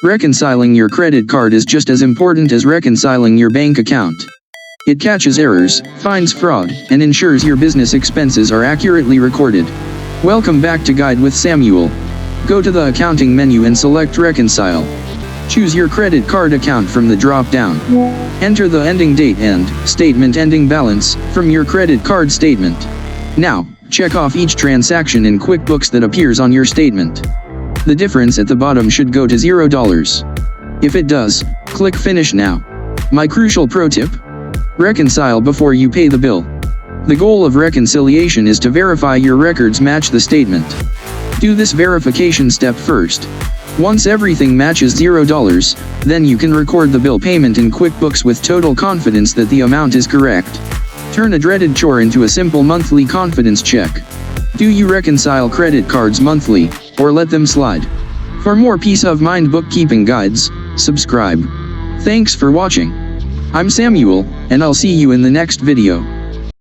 Reconciling your credit card is just as important as reconciling your bank account. It catches errors, finds fraud, and ensures your business expenses are accurately recorded. Welcome back to Guide with Samuel. Go to the accounting menu and select Reconcile. Choose your credit card account from the drop-down. Enter the ending date and statement ending balance from your credit card statement. Now, check off each transaction in QuickBooks that appears on your statement. The difference at the bottom should go to $0. If it does, click Finish Now. My crucial pro tip: reconcile before you pay the bill. The goal of reconciliation is to verify your records match the statement. Do this verification step first. Once everything matches $0, then you can record the bill payment in QuickBooks with total confidence that the amount is correct. Turn a dreaded chore into a simple monthly confidence check. Do you reconcile credit cards monthly, or let them slide? For more peace of mind bookkeeping guides, subscribe. Thanks for watching. I'm Samuel, and I'll see you in the next video.